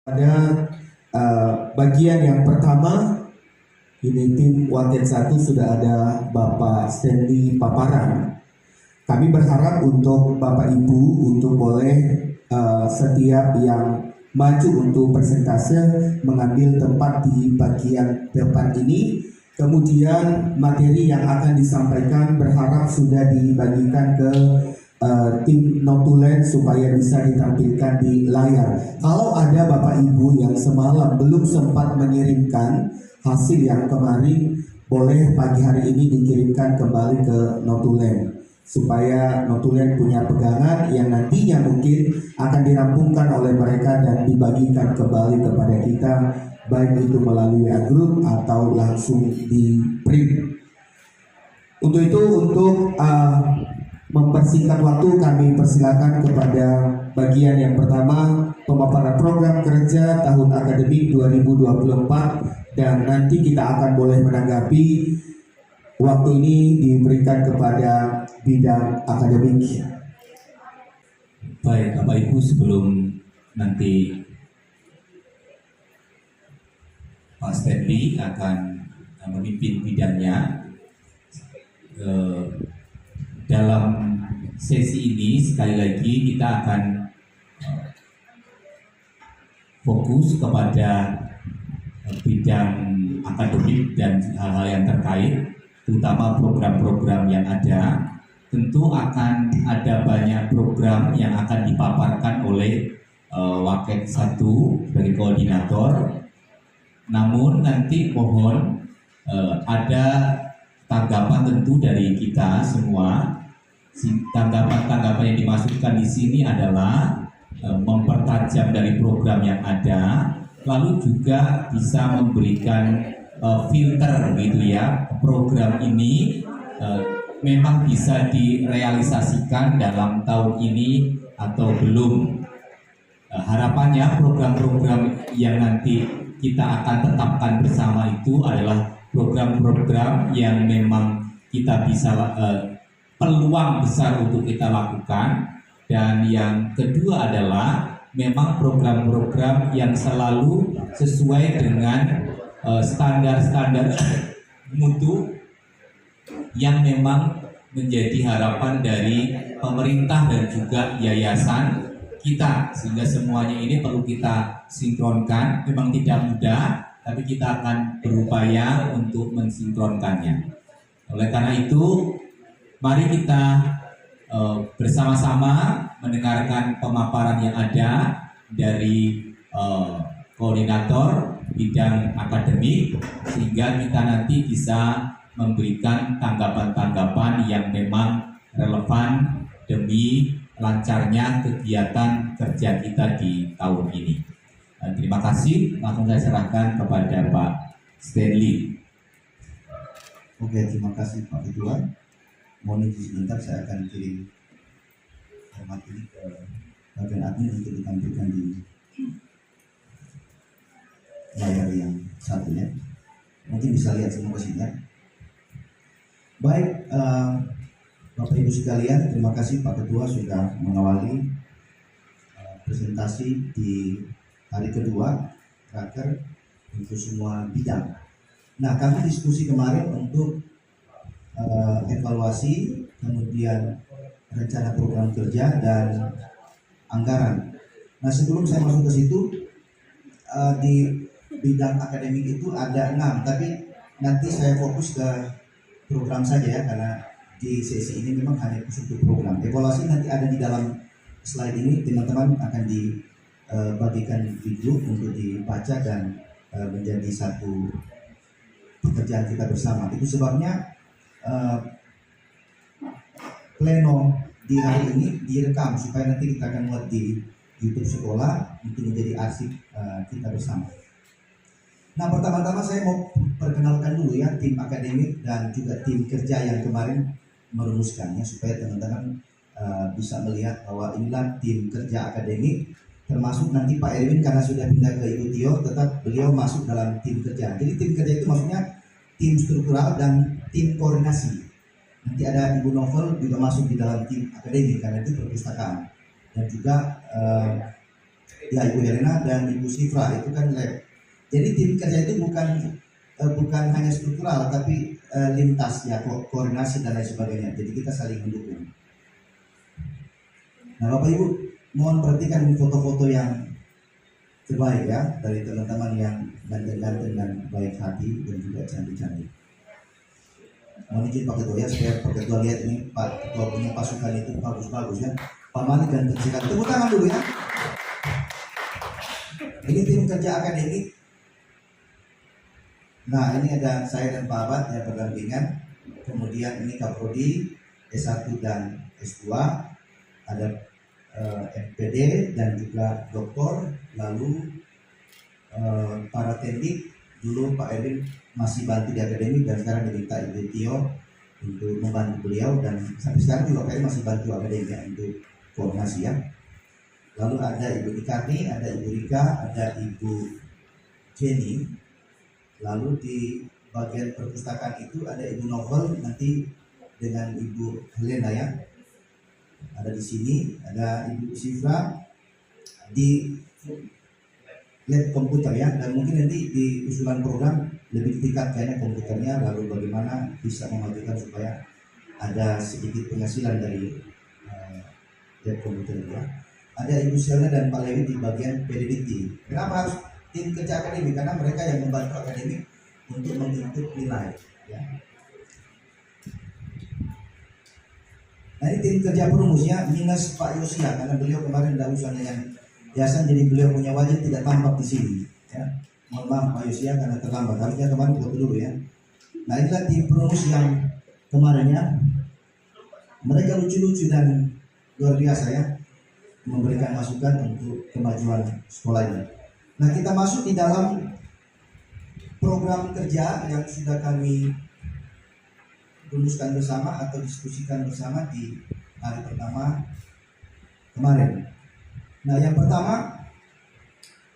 Pada bagian yang pertama, ini tim Waket 1 sudah ada Bapak Stanley Paparan. Kami berharap untuk Bapak Ibu untuk boleh setiap yang maju untuk persentase mengambil tempat di bagian depan ini. Kemudian materi yang akan disampaikan berharap sudah dibagikan ke tim notulen supaya bisa ditampilkan di layar. Kalau ada Bapak Ibu yang semalam belum sempat mengirimkan hasil yang kemarin, boleh pagi hari ini dikirimkan kembali ke notulen supaya notulen punya pegangan yang nantinya mungkin akan dirampungkan oleh mereka dan dibagikan kembali kepada kita, baik itu melalui group atau langsung di print. Untuk itu, untuk mempersingkat waktu, kami persilakan kepada bagian yang pertama, pemaparan program kerja tahun akademik 2024, dan nanti kita akan boleh menanggapi. Waktu ini diberikan kepada bidang akademik. Baik, Bapak Ibu, sebelum nanti Pak Stanley akan memimpin bidangnya, dalam sesi ini sekali lagi kita akan fokus kepada bidang akademik dan hal-hal yang terkait, terutama program-program yang ada. Tentu akan ada banyak program yang akan dipaparkan oleh Waket 1 sebagai koordinator. Namun nanti mohon ada tanggapan tentu dari kita semua. Tanggapan-tanggapan yang dimasukkan di sini adalah mempertajam dari program yang ada, lalu juga bisa memberikan filter gitu ya, program ini memang bisa direalisasikan dalam tahun ini atau belum. Harapannya program-program yang nanti kita akan tetapkan bersama itu adalah program-program yang memang kita bisa peluang besar untuk kita lakukan. Dan yang kedua adalah memang program-program yang selalu sesuai dengan standar-standar mutu yang memang menjadi harapan dari pemerintah dan juga yayasan kita, sehingga semuanya ini perlu kita sinkronkan. Memang tidak mudah, tapi kita akan berupaya untuk mensinkronkannya. Oleh karena itu, mari kita bersama-sama mendengarkan pemaparan yang ada dari koordinator bidang akademik, sehingga kita nanti bisa memberikan tanggapan-tanggapan yang memang relevan demi lancarnya kegiatan kerja kita di tahun ini. Terima kasih. Langsung saya serahkan kepada Pak Stanley. Oke, terima kasih Pak Ketua. Mohon izin sebentar, saya akan kirim format ini ke bagian admin untuk ditampilkan di layar yang satunya. Mungkin bisa lihat semua kesini. Baik, Bapak Ibu sekalian, terima kasih Pak Ketua sudah mengawali presentasi di hari kedua raker untuk semua bidang. Nah, kami diskusi kemarin untuk evaluasi, kemudian rencana program kerja dan anggaran. Nah, sebelum saya masuk ke situ, di bidang akademik itu ada 6, tapi nanti saya fokus ke program saja ya, karena di sesi ini memang hanya khusus untuk program. Evaluasi nanti ada di dalam slide ini, teman-teman akan dibagikan video untuk dibaca dan menjadi satu pekerjaan kita bersama. Itu sebabnya pleno di hari ini direkam supaya nanti kita akan muat di YouTube sekolah untuk menjadi arsip kita bersama. Nah, pertama-tama saya mau perkenalkan dulu ya tim akademik dan juga tim kerja yang kemarin merumuskannya, supaya teman-teman bisa melihat bahwa inilah tim kerja akademik, termasuk nanti Pak Erwin karena sudah pindah ke Ibu Tio, tetap beliau masuk dalam tim kerja. Jadi tim kerja itu maksudnya tim struktural dan tim koordinasi. Nanti ada Ibu Novel juga masuk di dalam tim akademik karena itu perpustakaan. Dan juga ya Ibu Helena dan Ibu Sifra itu kan lab. Jadi tim kerja itu bukan hanya struktural tapi lintas ya, koordinasi dan lain sebagainya. Jadi kita saling mendukung. Nah Bapak Ibu mohon perhatikan ini foto-foto yang terbaik ya dari teman-teman yang ganteng-ganteng dan baik hati dan juga cantik-cantik. Mohon izin Pak Ketua ya, supaya Pak Ketua lihat ini Pak Ketua punya pasukan itu bagus-bagus ya. Pak Malik dan sekali tepuk tangan dulu ya. Ini tim kerja akademik. Nah ini ada saya dan Pak Abad yang berdampingan. Kemudian ini Kaprodi S1 dan S2. Ada MPD dan juga doktor. Lalu para teknik. Dulu Pak Erwin masih bantu di akademik dan sekarang diminta Ibu Tio untuk membantu beliau, dan sampai sekarang juga Pak Erwin masih bantu akademik ya, untuk koordinasi ya. Lalu ada Ibu Ikarni, ada Ibu Rika, ada Ibu Jenny. Lalu di bagian perpustakaan itu ada Ibu Novel nanti dengan Ibu Helena ya. Ada di sini, ada Ibu Sifra di lab komputer ya, dan mungkin nanti di usulan program lebih ditingkatkannya komputernya, lalu bagaimana bisa memajukan supaya ada sedikit penghasilan dari lab komputer ya. Ada Ibu Selna dan Pak Lewi di bagian PDDT. Kenapa harus tim kerja akademik? Karena mereka yang membantu akademik untuk menginput nilai ya. Nah ini tim kerja perumusnya minus Pak Yosia karena beliau kemarin tidak usah dengan biasa, jadi beliau punya wajah tidak tampak di sini ya. Mohon maaf Pak Yosia karena terlambat, harusnya kemarin foto dulu ya. Nah inilah tim perumus yang kemarin ya. Mereka lucu-lucu dan luar biasa ya, memberikan masukan untuk kemajuan sekolah ini. Nah kita masuk di dalam program kerja yang sudah kami rumuskan bersama atau diskusikan bersama di hari pertama kemarin. Nah yang pertama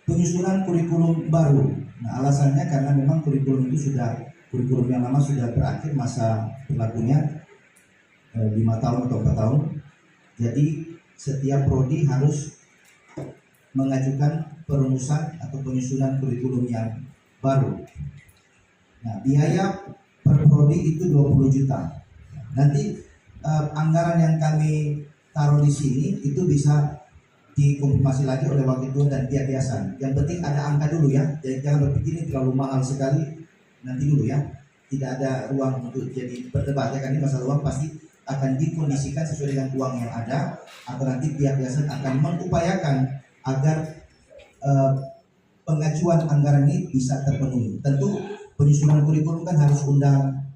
penyusunan kurikulum baru. Nah alasannya karena memang kurikulum yang lama sudah berakhir masa berlakunya 5 tahun atau 4 tahun. Jadi setiap prodi harus mengajukan perumusan atau penyusunan kurikulum yang baru. Nah biaya per prodi itu 20 juta. Nanti anggaran yang kami taruh di sini itu bisa dikonfirmasi lagi oleh wakil ketua dan pihak yayasan. Yang penting ada angka dulu ya. Jadi jangan berpikir ini terlalu mahal sekali. Nanti dulu ya. Tidak ada ruang untuk jadi berdebat ya, kan ini masalah uang pasti akan dikondisikan sesuai dengan uang yang ada, atau nanti pihak yayasan akan mengupayakan agar pengajuan anggaran ini bisa terpenuhi. Tentu penyusunan kurikulum kan harus undang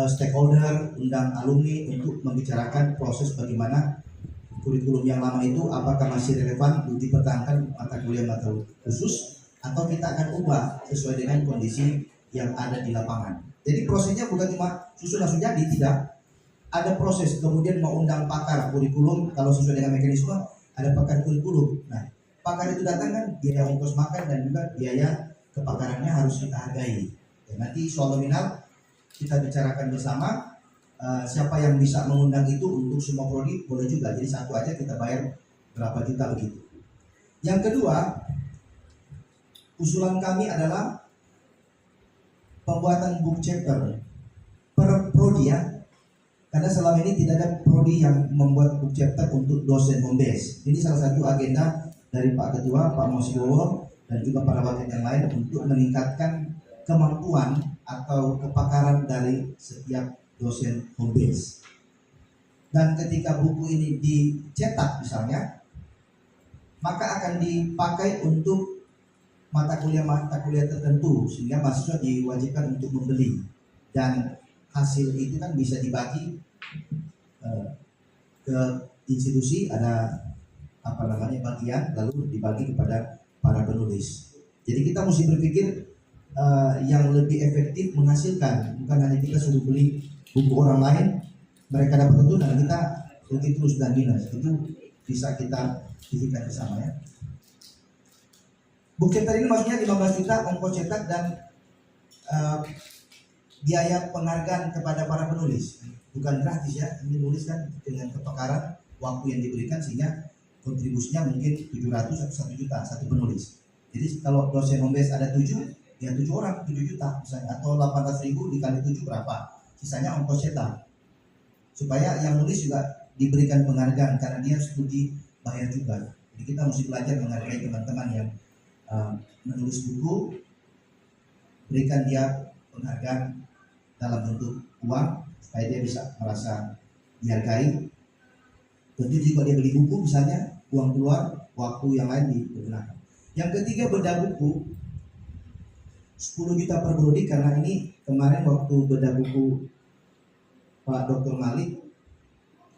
stakeholder, undang alumni untuk membicarakan proses bagaimana kurikulum yang lama itu apakah masih relevan untuk dipertahankan mata kuliah khusus, atau kita akan ubah sesuai dengan kondisi yang ada di lapangan. Jadi prosesnya bukan cuma susun langsung jadi, tidak. Ada proses, kemudian mau undang pakar kurikulum kalau sesuai dengan mekanisme, ada pakar kurikulum. Nah, pakar itu datang kan biaya ongkos makan dan juga biaya kepakarannya harus kita hargai. Dan nanti soal nominal kita bicarakan bersama. Siapa yang bisa mengundang itu untuk semua prodi boleh juga, jadi satu aja kita bayar berapa juta begitu. Yang kedua, usulan kami adalah pembuatan book chapter per prodi ya, karena selama ini tidak ada prodi yang membuat book chapter untuk dosen home base. Ini salah satu agenda dari Pak Ketua, Pak Mosiwowo dan juga para wakil yang lain untuk meningkatkan kemampuan atau kepakaran dari setiap dosen home base. Dan ketika buku ini dicetak misalnya, maka akan dipakai untuk mata kuliah tertentu, sehingga mahasiswa diwajibkan untuk membeli, dan hasil itu kan bisa dibagi ke institusi, ada bagian, lalu dibagi kepada para penulis. Jadi kita mesti berpikir yang lebih efektif menghasilkan, bukan hanya kita suruh beli buku orang lain, mereka dapat untung dan kita rugi terus dan minus. Itu bisa kita pikirkan bersama ya. Book chapter ini maksudnya 15 juta ongkos cetak dan biaya penghargaan kepada para penulis. Bukan gratis ya, ini nulis kan dengan kepakaran, waktu yang diberikan, sehingga kontribusinya mungkin 700 atau 1 juta satu penulis. Jadi kalau dosen home base ada 7, ya 7 orang 7 juta misalnya, atau 800.000 dikali 7 berapa? Sisanya ongkos cetak. Supaya yang nulis juga diberikan penghargaan karena dia studi bayar juga. Jadi kita mesti belajar menghargai teman-teman yang menulis buku, berikan dia penghargaan dalam bentuk uang supaya dia bisa merasa dihargai. Tentu juga dia beli buku misalnya, uang keluar, waktu yang lain digunakan. Yang ketiga, bedah buku 10 juta per prodi, karena ini kemarin waktu bedah buku Pak Dr. Malik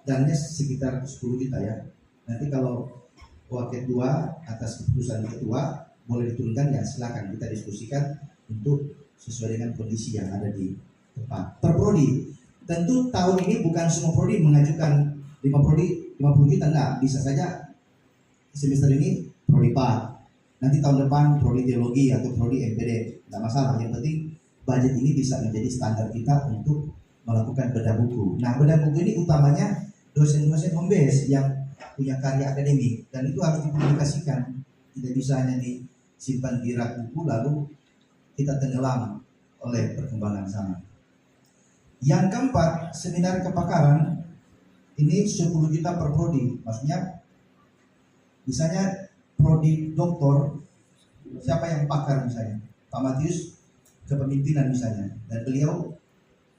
dananya sekitar 10 juta ya. Nanti kalau Waket 2 atas keputusan ketua boleh diturunkan, ya silakan kita diskusikan untuk sesuai dengan kondisi yang ada di tempat. Per prodi, tentu tahun ini bukan semua prodi mengajukan 50 juta, enggak, bisa saja semester ini prodi PAD, nanti tahun depan prodi teologi atau prodi MPD, enggak masalah. Yang penting budget ini bisa menjadi standar kita untuk melakukan bedah buku. Nah, bedah buku ini utamanya dosen-dosen home base yang punya karya akademik, dan itu harus dipublikasikan. Tidak bisa hanya disimpan di rak buku lalu kita tenggelam oleh perkembangan zaman. Yang keempat, seminar kepakaran ini 10 juta per prodi. Maksudnya misalnya prodi doktor, siapa yang pakar misalnya, Pak Matius kepemimpinan misalnya, dan beliau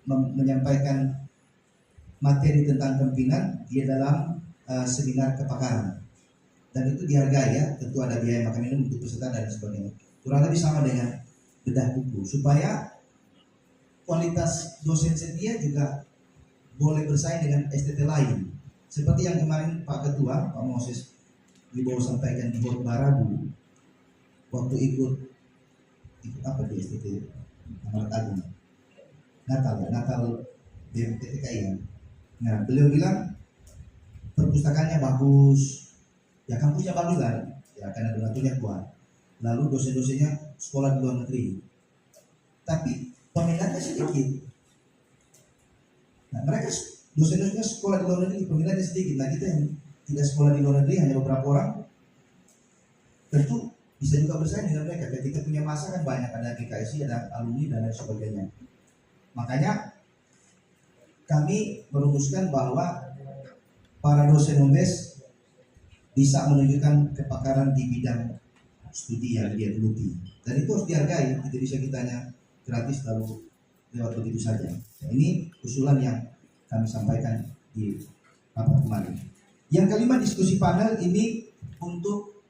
menyampaikan materi tentang kepemimpinan dia dalam seminar kepakaran, dan itu dihargai ya. Tentu ada biaya makan minum untuk peserta dan sebagainya. Kurang lebih sama dengan bedah buku, supaya kualitas dosen setia juga boleh bersaing dengan STT lain. Seperti yang kemarin Pak Ketua, Pak Moses Wibowo sampaikan di Hot Barabu waktu ikut apa di STT Amanat Agung Natal BMTTKI ya. Nah, beliau bilang perpustakaannya bagus, ya kampusnya bagus lah, ya karena donaturnya kuat. Lalu dosen-dosennya sekolah di luar negeri, tapi peminatnya sedikit. Nah, mereka dosen-dosennya sekolah di luar negeri, peminatnya sedikit. Nah, kita yang tidak sekolah di luar negeri hanya beberapa orang, tentu bisa juga bersaing dengan mereka. Ketika punya masa kan banyak, ada GKSI, ada alumni dan lain sebagainya. Makanya kami merumuskan bahwa para dosen home base bisa menunjukkan kepakaran di bidang studi yang dia geluti, dan itu harus dihargai. Tidak bisa kita hanya gratis lalu lewat begitu saja. Nah, ini usulan yang kami sampaikan di rapat kemarin. Yang kelima, diskusi panel ini untuk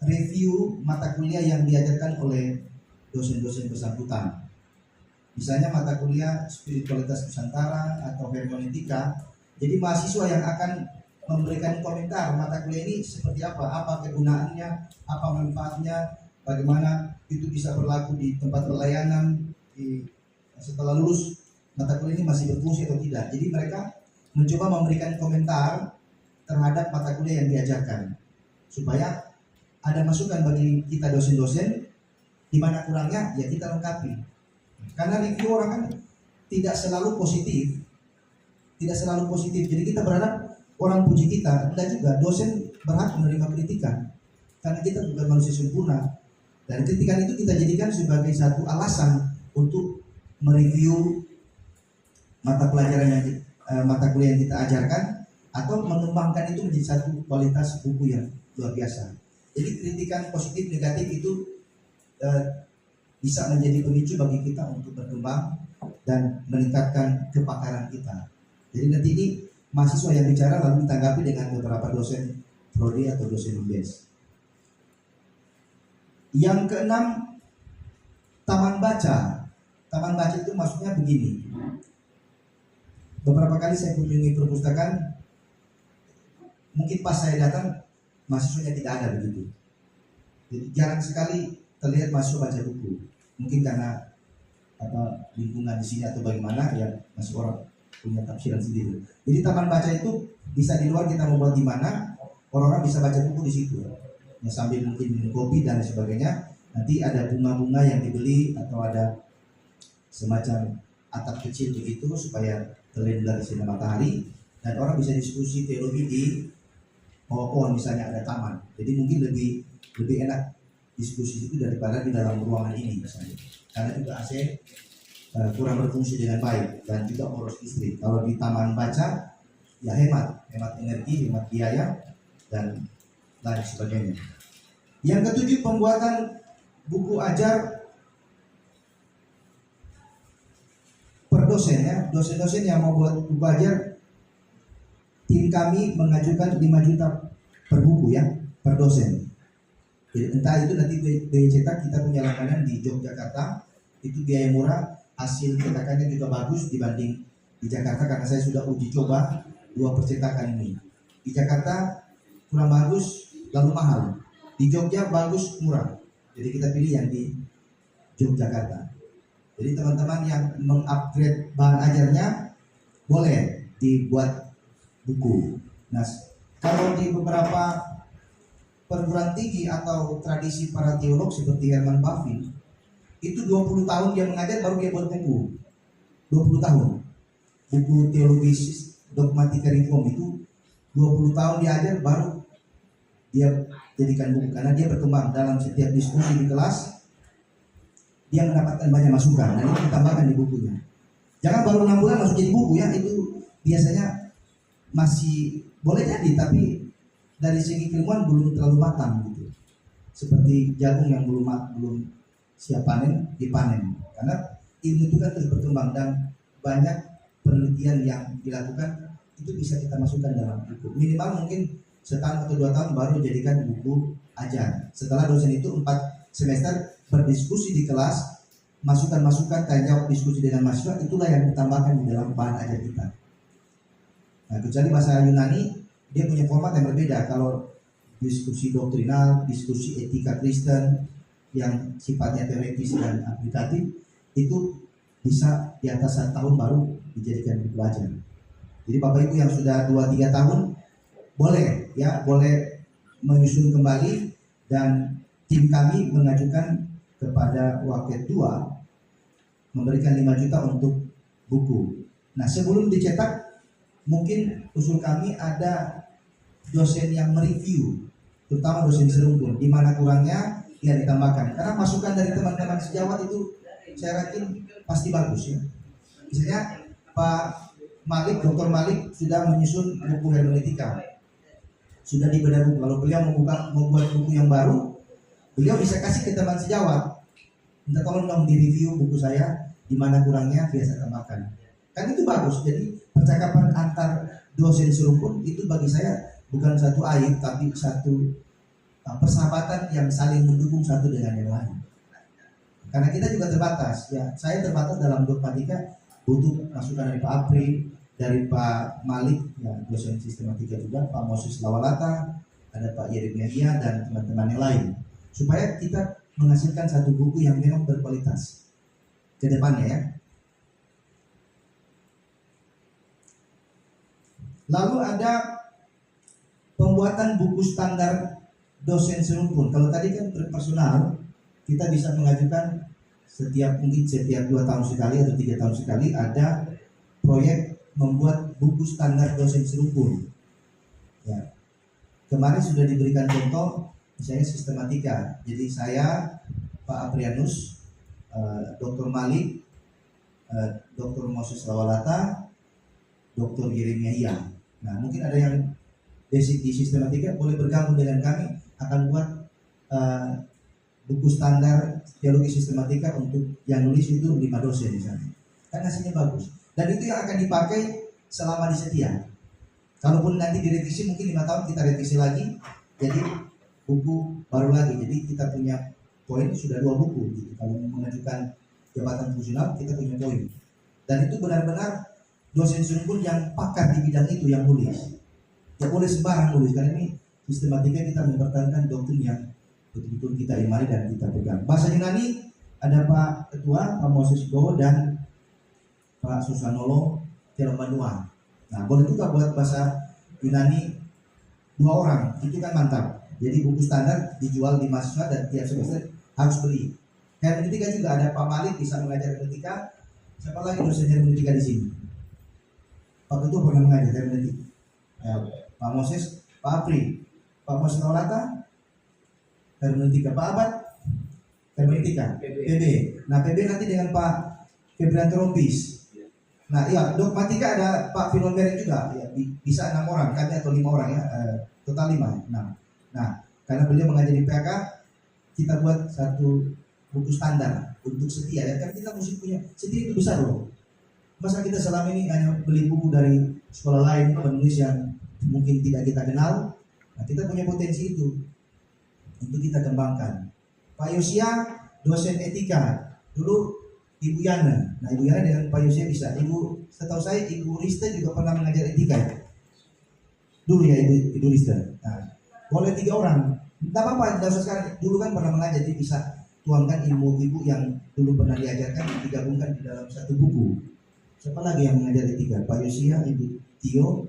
review mata kuliah yang diajarkan oleh dosen-dosen bersangkutan. Misalnya mata kuliah spiritualitas Nusantara atau hermeneutika. Jadi mahasiswa yang akan memberikan komentar mata kuliah ini seperti apa kegunaannya, apa manfaatnya, bagaimana itu bisa berlaku di tempat pelayanan, setelah lulus mata kuliah ini masih berfungsi atau tidak. Jadi mereka mencoba memberikan komentar terhadap mata kuliah yang diajarkan, supaya ada masukan bagi kita dosen-dosen, di mana kurangnya ya kita lengkapi. Karena review orang kan tidak selalu positif, jadi kita berharap orang puji kita. Tidak juga, dosen berhak menerima kritikan, karena kita bukan manusia sempurna, dan kritikan itu kita jadikan sebagai satu alasan untuk mereview mata pelajaran mata kuliah yang kita ajarkan, atau mengembangkan itu menjadi satu kualitas buku yang luar biasa. Jadi kritikan positif negatif itu bisa menjadi pemicu bagi kita untuk berkembang dan meningkatkan kepakaran kita. Jadi nanti ini mahasiswa yang bicara lalu ditanggapi dengan beberapa dosen prodi atau dosen base. Yang keenam, taman baca. Taman baca itu maksudnya begini. Beberapa kali saya kunjungi perpustakaan, mungkin pas saya datang mahasiswanya tidak ada begitu. Jadi jarang sekali terlihat mahasiswa baca buku. Mungkin karena lingkungan di sini atau bagaimana, ya masih orang punya tafsiran sendiri. Jadi taman baca itu bisa di luar kita membuat di mana orang-orang bisa baca buku di situ. Ya, sambil mungkin minum kopi dan sebagainya. Nanti ada bunga-bunga yang dibeli atau ada semacam atap kecil begitu supaya terlindung dari sinar matahari, dan orang bisa diskusi teologi di pohon misalnya ada taman. Jadi mungkin lebih enak diskusi itu daripada di dalam ruangan ini misalnya. Karena juga AC kurang berfungsi dengan baik dan juga boros listrik. Kalau di taman baca ya hemat energi, hemat biaya dan lain sebagainya. Yang ketujuh, pembuatan buku ajar per dosen ya. Dosen-dosen yang mau buat buku ajar, tim kami mengajukan 5 juta per buku ya, per dosen. Jadi entah itu nanti biaya cetak, kita punya langganan di Yogyakarta, itu biaya murah, hasil cetakannya juga bagus dibanding di Jakarta karena saya sudah uji coba 2 percetakan ini. Di Jakarta kurang bagus lalu mahal, di Jogja bagus murah. Jadi kita pilih yang di Yogyakarta. Jadi teman-teman yang mengupgrade bahan ajarnya boleh dibuat buku. Nah, kalau di beberapa perguruan tinggi atau tradisi para teolog seperti Herman Bavinck, itu 20 tahun dia mengajar baru dia buat buku. 20 tahun. Buku teologis dogmatika reform itu 20 tahun dia ajar baru dia jadikan buku, karena dia berkembang dalam setiap diskusi di kelas, dia mendapatkan banyak masukan dan itu ditambahkan di bukunya. Jangan baru 6 bulan langsung jadi buku ya, itu biasanya masih boleh jadi tapi dari segi keilmuan belum terlalu matang gitu. Seperti jagung yang belum siap panen dipanen, karena ilmu itu kan terus berkembang dan banyak penelitian yang dilakukan itu bisa kita masukkan dalam buku. Minimal mungkin setahun atau 2 tahun baru jadikan buku ajar. Setelah dosen itu 4 semester berdiskusi di kelas, masukan-masukan, tanya jawab, diskusi dengan mahasiswa, itulah yang ditambahkan di dalam bahan ajar kita. Nah, kecuali bahasa Yunani, dia punya format yang berbeda. Kalau diskusi doktrinal, diskusi etika Kristen yang sifatnya teoretis dan aplikatif, itu bisa di atas 1 tahun baru dijadikan buku ajar. Jadi Bapak Ibu yang sudah 2-3 tahun boleh menyusun kembali, dan tim kami mengajukan kepada Waket 2 memberikan 5 juta untuk buku. Nah, sebelum dicetak mungkin usul kami ada dosen yang mereview, terutama dosen serumpun, di mana kurangnya ya ditambahkan. Karena masukan dari teman-teman sejawat itu saya yakin pasti bagus ya. Misalnya Pak Malik, Dr. Malik sudah menyusun buku hermeneutika, sudah dibedah buku. Kalau beliau membuat buku yang baru, beliau bisa kasih ke teman sejawat, minta tolong dong direview buku saya, di mana kurangnya biasa tambahkan. Kan itu bagus. Jadi percakapan antar dosen serumpun itu bagi saya bukan satu aib, tapi satu persahabatan yang saling mendukung satu dengan yang lain. Karena kita juga terbatas ya. Saya terbatas dalam dogmatika, butuh masukan dari Pak Apri, dari Pak Malik ya, dosen sistematika juga, Pak Moses Lawalata, ada Pak Yeremia dan teman-teman yang lain, supaya kita menghasilkan satu buku yang memang berkualitas ke depannya ya. Lalu ada pembuatan buku standar dosen serumpun. Kalau tadi kan personal, kita bisa mengajukan setiap 2 tahun sekali atau 3 tahun sekali ada proyek membuat buku standar dosen serumpun. Ya. Kemarin sudah diberikan contoh, misalnya sistematika. Jadi saya, Pak Aprianus, Dr. Malik, Dr. Moses Lawalata, Dr. Yeremia. Nah, mungkin ada yang basic di sistematika boleh bergabung dengan kami, akan buat buku standar teologi sistematika untuk yang nulis itu 5 dosen misalnya. Kan hasilnya bagus. Dan itu yang akan dipakai selama di setia. Kalaupun nanti direvisi mungkin 5 tahun kita revisi lagi, jadi buku baru lagi. Jadi kita punya poin sudah 2 buku. Gitu. Kalau mengajukan jabatan fungsional kita punya poin. Dan itu benar-benar dosen serumpun yang pakar di bidang itu yang nulis. Tidak boleh sembarang nulis, karena ini sistematika kita mempertahankan doktrin yang betul-betul kita imani dan kita pegang. Bahasa Yunani ada Pak Ketua, Pak Moses Gowo dan Pak Susanolo Telomanua. Nah, boleh juga buat bahasa Yunani 2 orang, itu kan mantap. Jadi buku standar dijual di mahasiswa dan tiap semester harus beli. Hermeneutika juga ada Pak Malik bisa mengajar hermeneutika. Siapa lagi dosen hermeneutika di sini? Pak Ketua pernah mengajar hermeneutika. Pak Moses Pak Apri, Pak Masnaulata, Hermeneutika, Pak Abad, Hermeneutika, PB. Nah PB nanti dengan Pak Febrianto Rompis. Nah iya, dogmatika ada Pak Finon Merek juga, ya, bisa 6 orang, kami atau 5 orang ya, total 5. Nah, karena beliau mengajar di PK, kita buat satu buku standar untuk setia ya, kan kita mesti punya, setia itu besar loh. Masa kita selama ini hanya beli buku dari sekolah lain, penulis yang mungkin tidak kita kenal. Nah kita punya potensi itu untuk kita kembangkan. Pak Yosia, dosen etika, dulu Ibu Yana. Nah Ibu Yana dengan Pak Yosia bisa. Setahu saya Ibu Rista juga pernah mengajar etika dulu ya, Ibu Rista. Nah, boleh 3 orang, tidak apa-apa, tidak usah sekarang. Dulu kan pernah mengajar, jadi bisa tuangkan ilmu-ilmu yang dulu pernah diajarkan, digabungkan di dalam satu buku. Siapa lagi yang mengajar etika? Pak Yosia, Ibu Tio,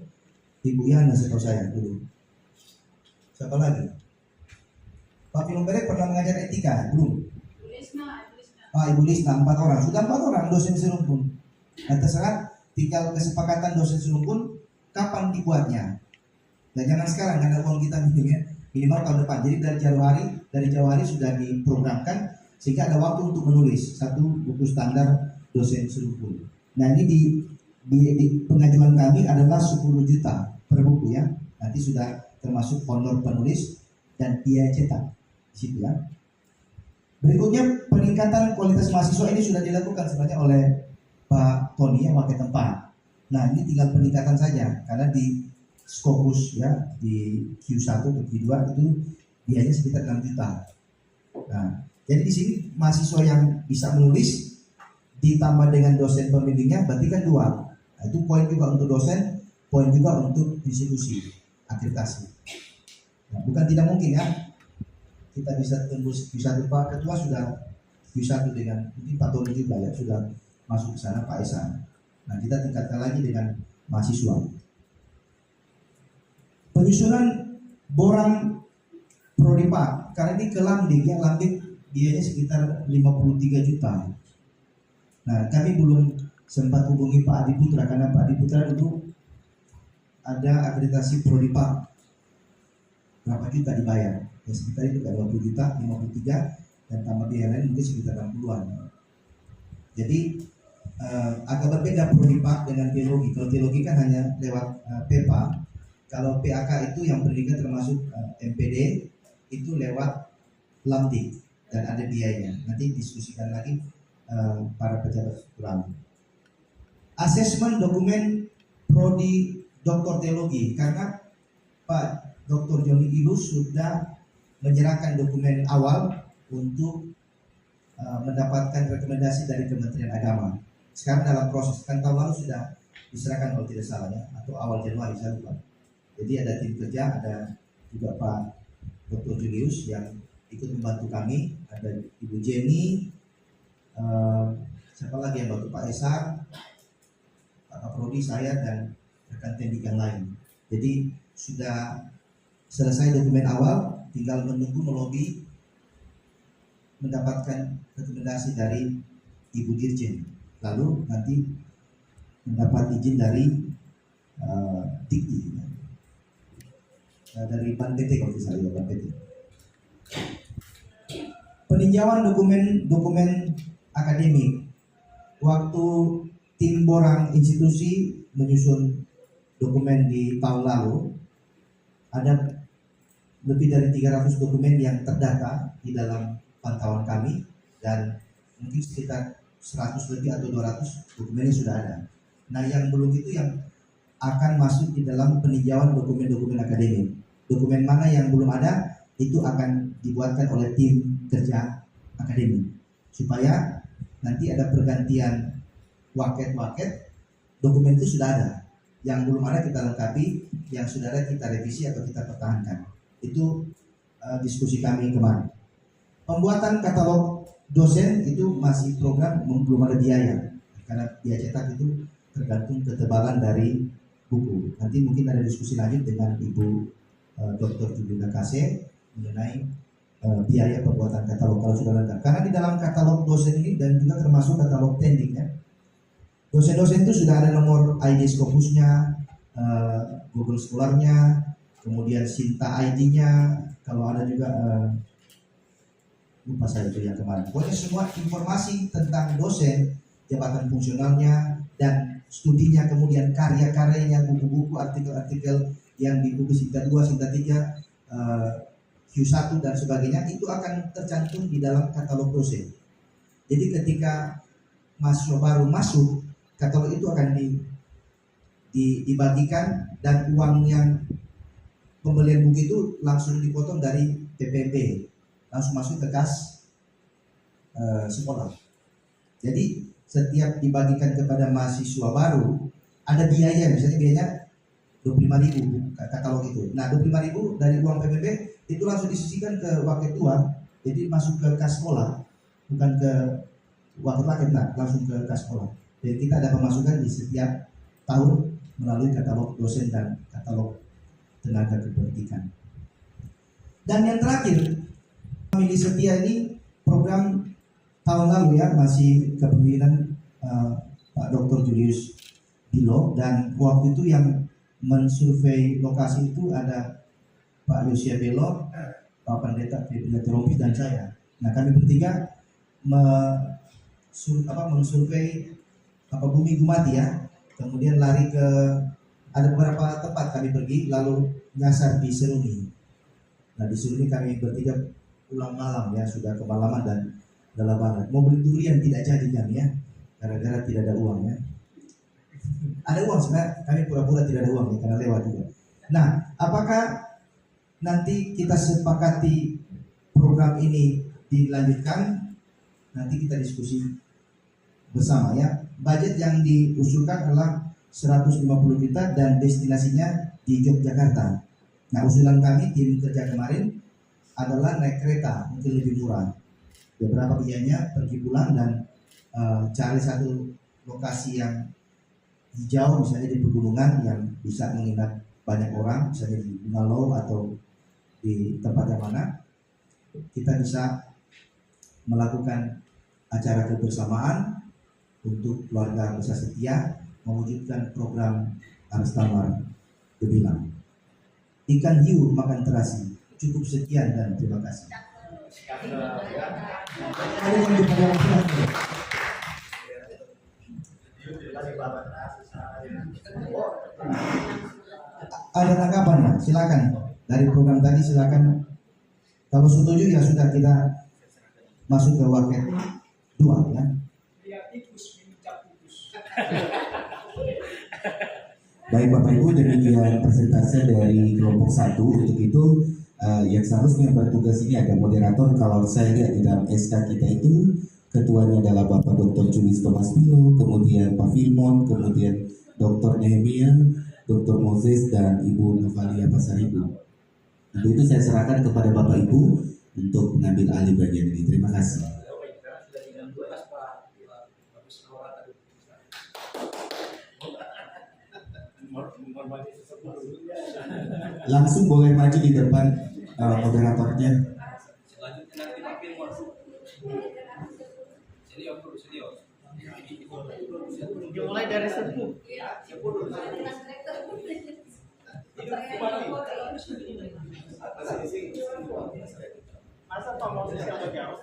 Ibu Yana setahu saya dulu. Siapa lagi? Pak Filomberek pernah mengajar etika belum? Ibu Lisna 4 orang. Sudah 4 orang dosen serumpun. Nah terserah, tinggal kesepakatan dosen serumpun kapan dibuatnya. Dan jangan sekarang karena uang kita minimal tahun depan. Jadi dari jauh hari sudah diprogramkan sehingga ada waktu untuk menulis satu buku standar dosen serumpun. Nah ini di pengajuan kami adalah 10 juta per buku ya. Nanti sudah termasuk honor penulis dan biaya cetak di situ ya. Berikutnya peningkatan kualitas mahasiswa ini sudah dilakukan sebenarnya oleh Pak Tony yang pakai tempat. Nah ini tinggal peningkatan saja karena di Scopus ya di Q1 atau Q2 itu biayanya sekitar 6 juta. Nah jadi di sini mahasiswa yang bisa menulis ditambah dengan dosen pembimbingnya berarti kan 2. Nah, itu poin juga untuk dosen, poin juga untuk institusi akreditasi. Nah, bukan tidak mungkin ya kita bisa tembus Q1. Pak Ketua sudah Q1 dengan mungkin Pak Tony juga ya sudah masuk ke sana, Pak Esa. Nah kita tingkatkan lagi dengan mahasiswa. Penyusunan borang prodipak karena ini ke Lamdik ya, Lamdik biayanya sekitar 53 juta. Nah kami belum sempat hubungi Pak Adi Putra karena Pak Adi Putra dulu ada akreditasi prodipak berapa juta dibayar ya, sekitar itu kan 20 juta, 53 dan tambah biaya lain mungkin sekitar 60-an. Jadi agak berbeda prodipak dengan teologi. Kalau teologi kan hanya lewat PEPA. Kalau PAK itu yang pendidikan termasuk MPD itu lewat Lamdik dan ada biayanya. Nanti diskusikan lagi para pejabat struktural. Asesmen dokumen prodi doktor teologi karena Pak Dr. Joni Ilus sudah menyerahkan dokumen awal untuk mendapatkan rekomendasi dari Kementerian Agama. Sekarang dalam proses, kan tahun lalu sudah diserahkan kalau tidak salah ya, atau awal Januari saya lupa. Jadi ada tim kerja, ada juga Pak Dr. Julius yang ikut membantu kami, ada Ibu Jenny, siapa lagi yang bantu Pak Esa, Pak Kaprodi, saya dan rekan teknik yang lain. Jadi sudah selesai dokumen awal, tinggal menunggu melobi mendapatkan rekomendasi dari Ibu Dirjen, lalu nanti mendapat izin dari Dikti, dari Ban PT kalau tidak salah, Ban PT. Peninjauan dokumen akademik. Waktu tim borang institusi menyusun dokumen di tahun lalu, ada lebih dari 300 dokumen yang terdata di dalam pantauan kami dan mungkin sekitar 100 lebih atau 200 dokumennya sudah ada. Nah yang belum itu yang akan masuk di dalam peninjauan dokumen-dokumen akademik. Dokumen mana yang belum ada itu akan dibuatkan oleh tim kerja akademik supaya nanti ada pergantian waket-waket, dokumen itu sudah ada. Yang belum ada kita lengkapi, yang sudah ada kita revisi atau kita pertahankan. Itu diskusi kami kemarin. Pembuatan katalog dosen itu masih program, belum ada biaya karena biaya cetak itu tergantung ketebalan dari buku. Nanti mungkin ada diskusi lanjut dengan Ibu Dr. Juliana Kase mengenai biaya pembuatan katalog kalau sudah lengkap. Karena di dalam katalog dosen ini dan juga termasuk katalog tendingnya, dosen-dosen itu sudah ada nomor ID Scopusnya, Google Scholar-nya, kemudian Sinta ID-nya, kalau ada juga lupa saya itu yang kemarin. Pokoknya semua informasi tentang dosen, jabatan fungsionalnya, dan studinya, kemudian karya-karyanya, buku-buku, artikel-artikel yang dipublis Sinta 2, Sinta 3, Q1 dan sebagainya, itu akan tercantum di dalam katalog dosen. Jadi ketika mahasiswa baru masuk, katalog itu akan dibagikan, dan uang yang pembelian buku itu langsung dipotong dari PPP, langsung masuk ke kas sekolah. Jadi setiap dibagikan kepada mahasiswa baru ada biaya, misalnya biayanya 25.000 katalog itu. Nah, 25.000 dari uang PPP itu langsung disisihkan ke wakil tua, jadi masuk ke kas sekolah, bukan ke wakil rakyat, nah, langsung ke kas sekolah. Jadi kita ada pemasukan di setiap tahun melalui katalog dosen dan katalog tenaga kependidikan. Dan yang terakhir, Famili Setia ini program tahun lalu ya, masih kepemimpinan Pak Dr. Julius Bilo, dan waktu itu yang mensurvei lokasi itu ada Pak Yosia Belo, Pak Pendeta Febila Teropis, dan saya. Nah, kami bertiga mensurvei Bumi Gumati ya, kemudian lari ke ada beberapa tempat kami pergi, lalu nyasar di Seruni. Nah, di Seruni kami bertiga pulang malam ya, sudah kemalaman dan lelah banget. Mau beli durian tidak jadi kami ya, gara-gara tidak ada uang ya. Ada uang sebenarnya, kami pura-pura tidak ada uang ya, karena lewat juga. Nah, apakah nanti kita sepakati program ini dilanjutkan? Nanti kita diskusi bersama ya. Budget yang diusulkan adalah 150 juta dan destinasinya di Yogyakarta. Nah, usulan kami tim kerja kemarin adalah naik kereta, mungkin lebih murah. Beberapa biayanya pergi pulang, dan cari satu lokasi yang hijau, misalnya di pegunungan yang bisa menginap banyak orang, misalnya di Bungalow atau di tempat yang mana kita bisa melakukan acara kebersamaan untuk keluarga besar setia, mewujudkan program Arstamar Gebilang. Ikan hiu makan terasi. Cukup sekian dan terima kasih. Ada yang diperlukan? Ada tanggapan, Pak? Silakan. Dari program tadi silakan. Kalau setuju ya sudah, kita masuk ke waket 2 ya. Baik Bapak Ibu, demikian presentasi dari kelompok 1. Untuk itu yang seharusnya bertugas ini ada moderator. Kalau saya lihat di dalam SK kita itu ketuanya adalah Bapak Dr. Julius Thomas Bilo, kemudian Pak Filmon, kemudian Dr. Nehemia, Dr. Moses, dan Ibu Novalia Pasaribu. Untuk itu saya serahkan kepada Bapak Ibu untuk mengambil alih bagian ini. Terima kasih. Langsung boleh maju di depan moderatornya. Selanjutnya nanti Pak Firman. Dimulai dari sepuh. Masa Pak mau siapa jauh?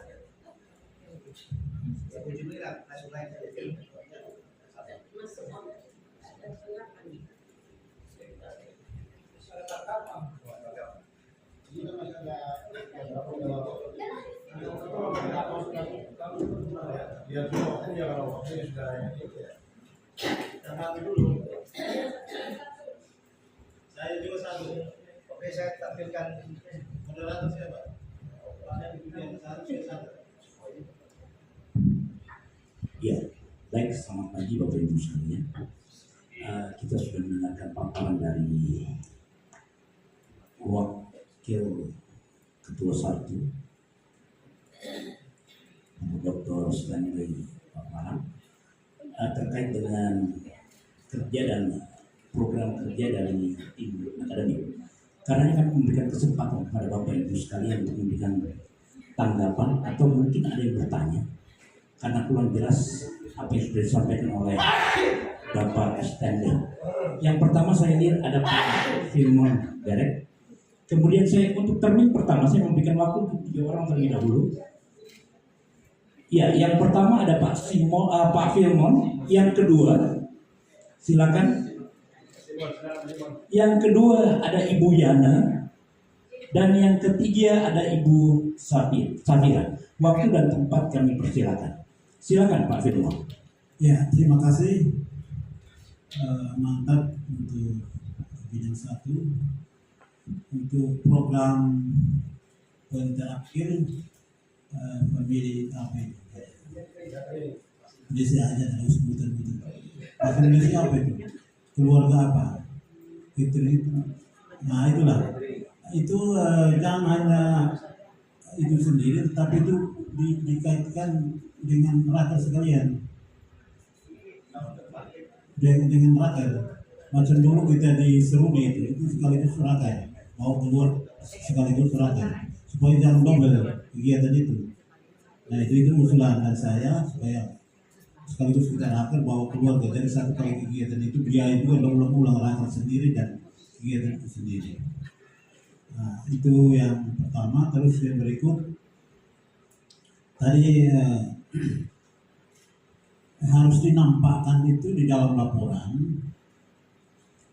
Saya juga satu. Oke, saya tampilkan moderator siapa? Ya, baik, selamat pagi Bapak Ibu sekalian. Kita sudah mendengarkan paparan dari Wakil Ketua 1 Dr. Stanley Paparan terkait dengan kerja dan program kerja dari tim akademik. Karena kami memberikan kesempatan kepada Bapak Ibu sekalian untuk memberikan tanggapan atau mungkin ada yang bertanya, karena kurang jelas apa yang sudah disampaikan oleh Bapak Stanley. Yang pertama saya lihat ada Pak Firman Derek. Kemudian saya untuk termin pertama saya memberikan waktu untuk 3 orang terlebih dahulu. Ya, yang pertama ada Pak Firman. Yang kedua, silakan. Yang kedua ada Ibu Yana. Dan yang ketiga ada Ibu Safira. Waktu dan tempat kami persilakan. Silakan Pak Firman. Ya, terima kasih. Mantap untuk bidang 1. Untuk program terakhir pemilih apa itu? Indonesia aja dari sebutan-sebutan. Bahasa Indonesia apa itu? Keluarga apa? Itu. Nah itulah. Itu jangan hanya itu sendiri, tapi itu dikaitkan dengan rakyat sekalian. Dengan rakyat. Macam dulu kita di Seruni itu sekaligus rakyat. Mau keluar sekaligus rakyat. Supaya jangan double kegiatan itu. Nah itu usulan dari saya supaya sekaligus kita rakyat bawa keluarga. Jadi satu kali kegiatan itu biaya itu ulang rakyat sendiri dan kegiatan itu sendiri. Nah itu yang pertama. Terus yang berikut tadi harus dinampakkan itu di dalam laporan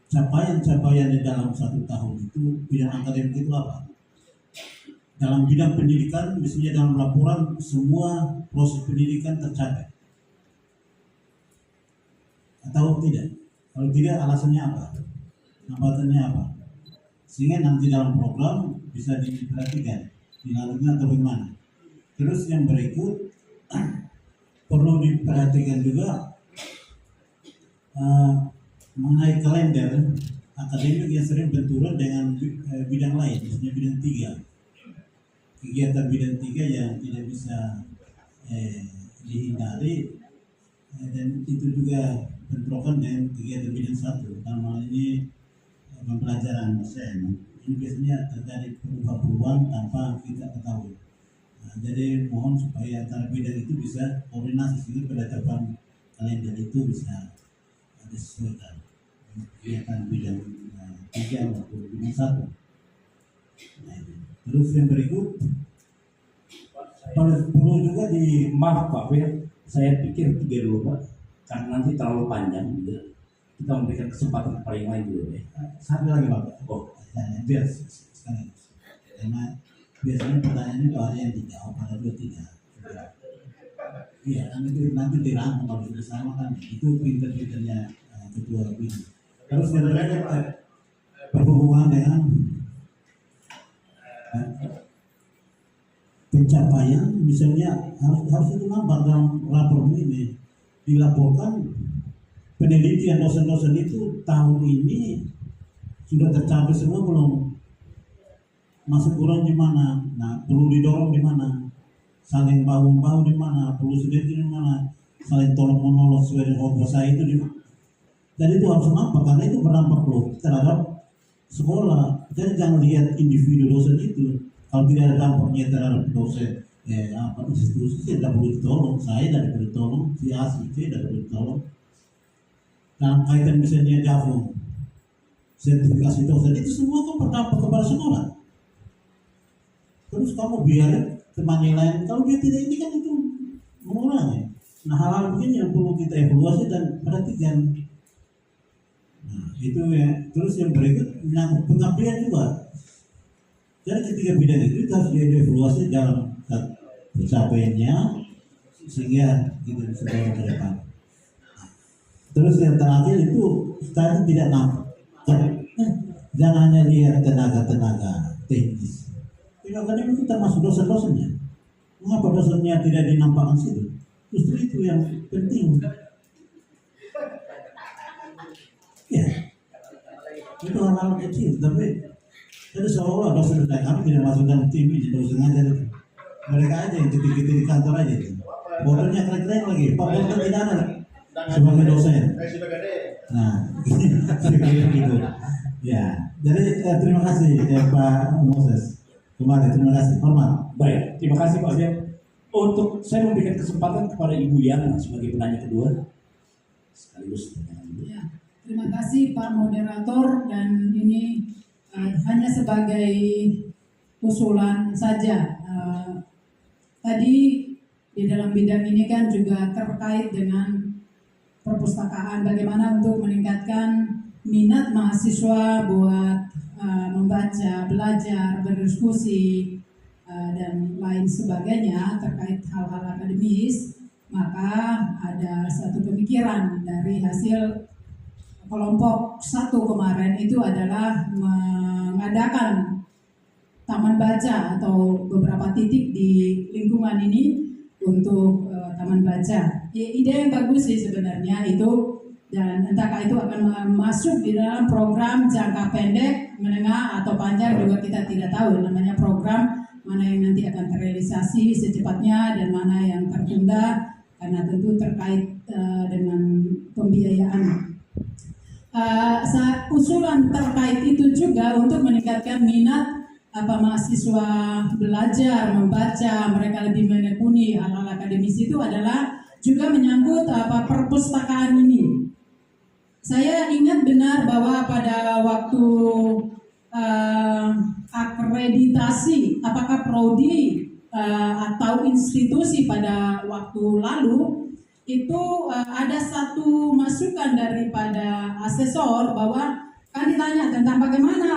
capaian-capaian di dalam 1 tahun itu bidang akademik itu apa. Dalam bidang pendidikan misalnya dalam laporan semua proses pendidikan tercapai atau tidak. Kalau tidak alasannya apa, hambatannya apa, sehingga nanti dalam program bisa diperhatikan dilakukan atau bagaimana. Terus yang berikut perlu diperhatikan juga mengenai kalender akademik yang sering benturan dengan bidang lain, misalnya bidang 3. Kegiatan bidang 3 yang tidak bisa dihindari dan itu juga bentrokan dengan kegiatan bidang 1. Dalam hal ini pembelajaran dosen. Ini biasanya terjadi perubahan-perubahan tanpa kita ketahui. Nah, jadi mohon supaya antara bidang itu bisa koordinasi sehingga penetapan kalender itu bisa disesuaikan kegiatan bidang 3 maupun bidang 1. Nah, terus yang berikut perlu juga Maaf Pak Fir, saya pikir 3 dulu Pak, karena nanti terlalu panjang juga. Kita memberikan kesempatan kepada yang lain dulu ya. satu lagi Pak. Oh, Biar sekali. Karena biasanya pertanyaannya itu ada yang dijawab, ada 2 tidak. Iya, nanti dirangkum kalau sudah sama kan. Itu pinter-pinternya ketua BIN. Terus yang berikut berhubungan dengan pencapaian, misalnya harus itu nampak dalam lapor ini dilaporkan penelitian dosen-dosen itu tahun ini sudah tercapai semua belum, masih kurang di mana, nah perlu didorong di mana, saling bahu-bahu di mana, perlu sedikit di mana, saling tolong menolong sesuai dengan hobi saya itu di mana. Dan itu harus nampak karena itu berdampak loh terhadap sekolah. Jadi jangan lihat individu dosen itu. Kalau tidak ada dampaknya terhadap dosen, institusi tidak perlu ditolong. Saya tidak perlu ditolong, si A, si C tidak perlu ditolong. Dalam kaitan misalnya JAVO, sertifikasi dosen itu semua kan berdampak kepada sekolah. Terus kamu biarin teman yang lain, kalau dia tidak ini kan itu mengurangi. Nah hal-hal begini yang perlu kita evaluasi dan perhatikan. Nah itu ya. Terus yang berikut menyangkut pengabdian juga. Jadi ketiga bidang itu harus dievaluasi dalam pencapaiannya sehingga kita bisa bawa ke depan. Terus yang terakhir itu tadi tidak nampak. Jangan hanya lihat tenaga-tenaga teknis. Kadang-kadang itu termasuk dosen-dosennya. Mengapa dosennya tidak dinampakkan situ? Justru itu yang penting. Ya, itu hal-hal kecil, tapi jadi seolah-olah dosen kami tidak masuk dalam tim ini, dosen aja itu. Mereka aja yang ketik-ketik di kantor aja itu. Botolnya keren-keren lagi, Pak Botol tidak ada sebagai dosen. Nah, gitu. Ya, jadi terima kasih ya Pak Moses. Kembali, terima kasih. Hormat. baik, terima kasih Pak Fir. Untuk saya memberikan kesempatan kepada Ibu Yana sebagai penanya kedua. sekaligus dengan Ibu. Ya, terima kasih Pak Moderator, dan ini hanya sebagai usulan saja. Tadi di dalam bidang ini kan juga terkait dengan perpustakaan, bagaimana untuk meningkatkan minat mahasiswa buat membaca, belajar, berdiskusi, dan lain sebagainya terkait hal-hal akademis. Maka ada satu pemikiran dari hasil kelompok 1 kemarin itu adalah mengadakan taman baca atau beberapa titik di lingkungan ini untuk taman baca. Ide yang bagus sih sebenarnya itu, dan entahkah itu akan masuk di dalam program jangka pendek, menengah atau panjang juga kita tidak tahu. Namanya program, mana yang nanti akan terrealisasi secepatnya dan mana yang tertunda karena tentu terkait dengan pembiayaan. Usulan terkait itu juga untuk meningkatkan minat mahasiswa belajar, membaca, mereka lebih menekuni hal-hal akademis itu adalah juga menyangkut perpustakaan ini. Saya ingat benar bahwa pada waktu akreditasi, apakah prodi atau institusi pada waktu lalu, itu ada satu masukan daripada asesor bahwa kan ditanya tentang bagaimana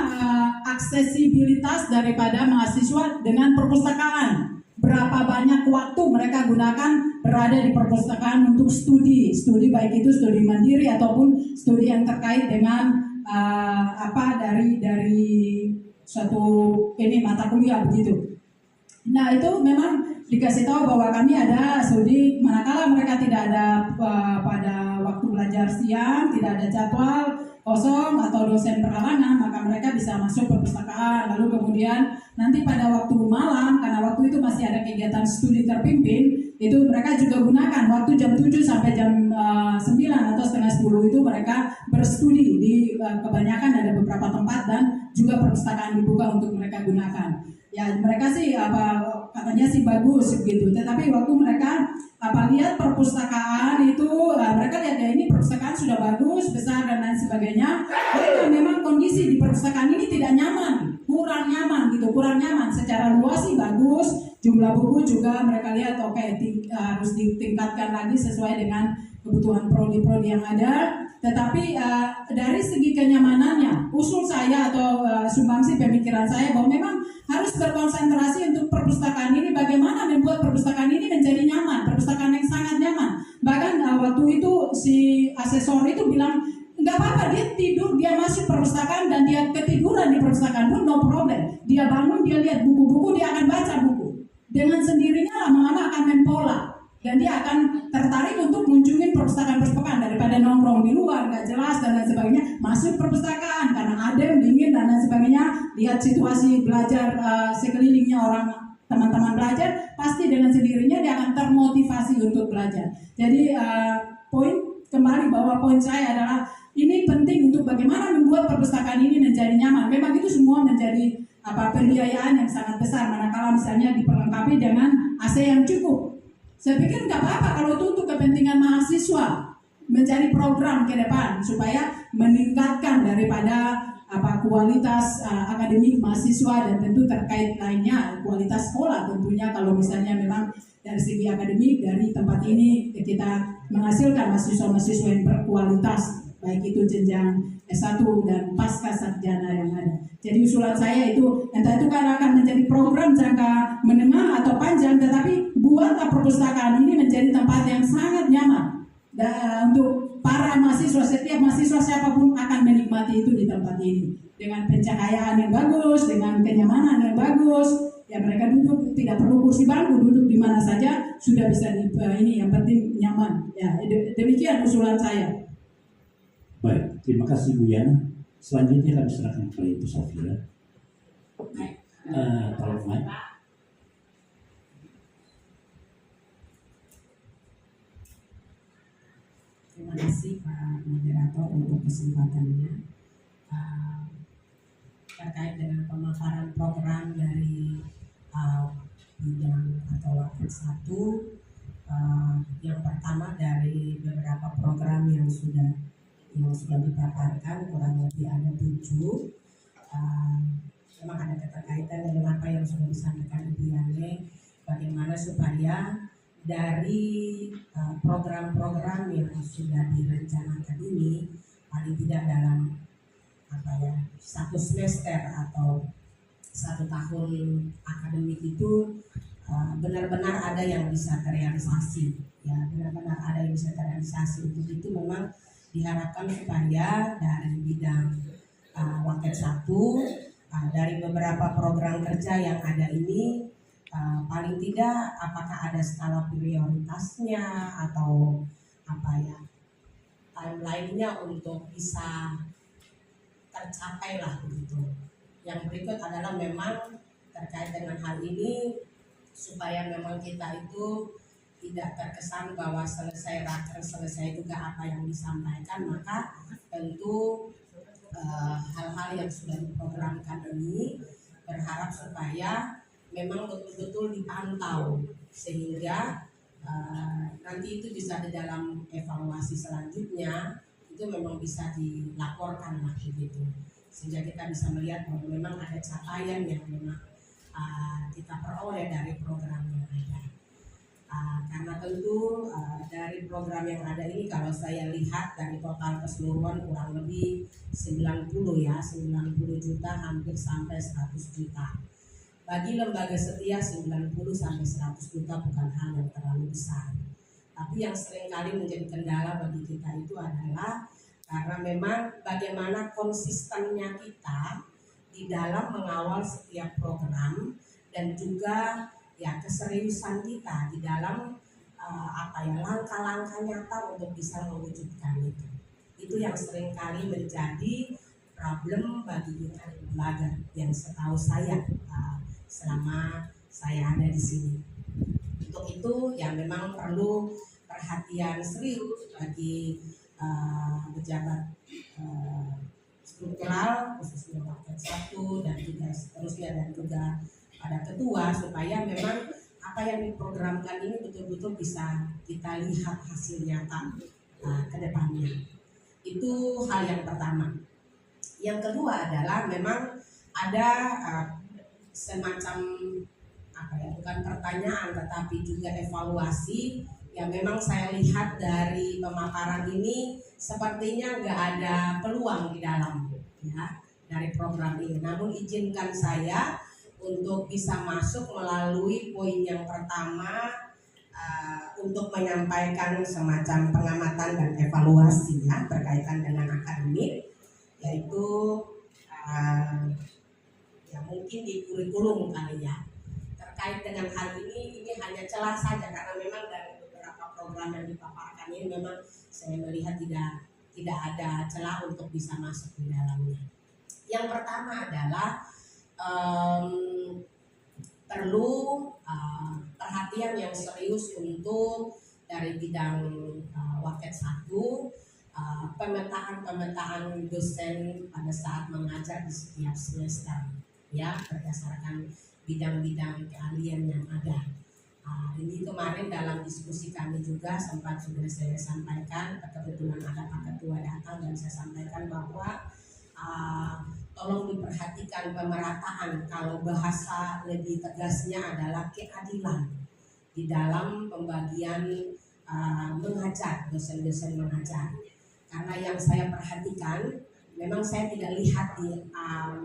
aksesibilitas daripada mahasiswa dengan perpustakaan. Berapa banyak waktu mereka gunakan berada di perpustakaan untuk studi baik itu studi mandiri ataupun studi yang terkait dengan dari suatu mata kuliah begitu. Nah, itu memang dikasih tahu bahwa kami ada studi manakala mereka tidak ada pada waktu belajar siang, tidak ada jadwal kosong atau dosen berhalangan, maka mereka bisa masuk perpustakaan. Lalu kemudian nanti pada waktu malam, karena waktu itu masih ada kegiatan studi terpimpin, itu mereka juga gunakan waktu jam 7 sampai jam 9 atau setengah 10 itu mereka berstudi di kebanyakan ada beberapa tempat dan juga perpustakaan dibuka untuk mereka gunakan. Ya, mereka sih katanya sih bagus gitu. Tetapi waktu mereka lihat perpustakaan itu, mereka lihat ya ini perpustakaan sudah bagus, besar dan lain sebagainya. Tapi memang kondisi di perpustakaan ini tidak nyaman, kurang nyaman. Secara luas sih bagus, jumlah buku juga mereka lihat harus ditingkatkan lagi sesuai dengan kebutuhan prodi-prodi yang ada. Tetapi dari segi kenyamanannya, usul saya atau sumbangsi pemikiran saya bahwa memang harus berkonsentrasi untuk perpustakaan ini, bagaimana membuat perpustakaan ini menjadi nyaman, perpustakaan yang sangat nyaman. Bahkan waktu itu si asesor itu bilang, nggak apa-apa dia tidur, dia masuk perpustakaan dan dia ketiduran di perpustakaan pun no problem. Dia bangun, dia lihat buku-buku, dia akan baca buku. Dengan sendirinya lama-lama akan mempola. Dan dia akan tertarik untuk mengunjungi perpustakaan daripada nongkrong di luar, nggak jelas dan lain sebagainya. Masuk perpustakaan karena adem, dingin dan lain sebagainya. Lihat situasi belajar sekelilingnya orang, teman-teman belajar, pasti dengan sendirinya dia akan termotivasi untuk belajar. Jadi kembali bahwa poin saya adalah ini penting untuk bagaimana membuat perpustakaan ini menjadi nyaman. Memang itu semua menjadi pembiayaan yang sangat besar manakala misalnya diperlengkapi dengan AC yang cukup. Saya pikir nggak apa-apa kalau itu untuk kepentingan mahasiswa, mencari program ke depan supaya meningkatkan daripada kualitas akademik mahasiswa dan tentu terkait lainnya kualitas sekolah tentunya. Kalau misalnya memang dari segi akademik dari tempat ini kita menghasilkan mahasiswa-mahasiswa yang berkualitas, baik itu jenjang S1 dan pasca sarjana yang ada. Jadi usulan saya itu, entah itu kan akan menjadi program jangka menengah atau panjang, tetapi buatlah perpustakaan ini menjadi tempat yang sangat nyaman. Dan untuk para mahasiswa, setiap mahasiswa siapapun akan menikmati itu di tempat ini. Dengan pencahayaan yang bagus, dengan kenyamanan yang bagus, ya mereka duduk, tidak perlu kursi bangku, duduk di mana saja, sudah bisa ini yang penting nyaman. Ya, demikian usulan saya. Baik, terima kasih Bu Yana. Selanjutnya kami serahkan kepada Ibu Safira. Tolong Mike. Terima kasih Pak Moderator untuk kesempatannya. Terkait dengan pemaparan program dari bidang atau wakil 1, Yang pertama dari beberapa program yang sudah dipaparkan, kurang lebih ada 7. Memang ada keterkaitan dengan apa yang sudah disampaikan Ibu Yani, bagaimana supaya dari program-program yang sudah direncanakan ini paling tidak dalam satu semester atau 1 tahun akademik itu benar-benar ada yang bisa terrealisasi, ya, benar-benar ada yang bisa terrealisasi. Untuk itu memang diharapkan supaya dari bidang Waket 1, dari beberapa program kerja yang ada ini, paling tidak apakah ada skala prioritasnya atau timeline-nya untuk bisa tercapai lah begitu. Yang berikut adalah memang terkait dengan hal ini supaya memang kita itu tidak terkesan bahwa selesai raker, selesai juga apa yang disampaikan, maka tentu hal-hal yang sudah diprogramkan ini berharap supaya memang betul-betul dipantau sehingga nanti itu bisa di dalam evaluasi selanjutnya itu memang bisa dilaporkan lah begitu, sehingga kita bisa melihat bahwa memang ada capaian yang memang kita peroleh dari program yang ada. Karena tentu dari program yang ada ini kalau saya lihat dari total keseluruhan kurang lebih 90 juta hampir sampai 100 juta. Bagi lembaga setia 90 sampai 100 juta bukan hal yang terlalu besar. Tapi yang seringkali menjadi kendala bagi kita itu adalah karena memang bagaimana konsistennya kita di dalam mengawal setiap program dan juga ya keseriusan kita di dalam langkah-langkah nyata untuk bisa mewujudkan itu. Itu yang seringkali menjadi problem bagi kita di lembaga yang setahu saya selama saya ada di sini. Untuk itu ya memang perlu perhatian serius bagi pejabat struktural khususnya Waket 1 dan juga seterusnya dan juga pada ketua supaya memang apa yang diprogramkan ini betul-betul bisa kita lihat hasil nyata ke depannya. Itu hal yang pertama. Yang kedua adalah memang ada semacam bukan pertanyaan tetapi juga evaluasi yang memang saya lihat dari pemaparan ini sepertinya nggak ada peluang di dalam ya dari program ini. Namun izinkan saya untuk bisa masuk melalui poin yang pertama untuk menyampaikan semacam pengamatan dan evaluasi ya berkaitan dengan akademik, yaitu ya mungkin di kurikulum kali ya. Terkait dengan hal ini hanya celah saja karena memang dari beberapa program yang dipaparkan ini memang saya melihat tidak ada celah untuk bisa masuk di dalamnya. Yang pertama adalah perlu perhatian yang serius untuk dari bidang Waket 1, pemetaan dosen pada saat mengajar di setiap semester ya berdasarkan bidang-bidang keahlian yang ada. Ini kemarin dalam diskusi kami juga sempat sudah saya sampaikan, kebetulan ada Pak Ketua datang dan saya sampaikan bahwa tolong diperhatikan pemerataan, kalau bahasa lebih tegasnya adalah keadilan di dalam pembagian mengajar, dosen-dosen mengajar. Karena yang saya perhatikan, memang saya tidak lihat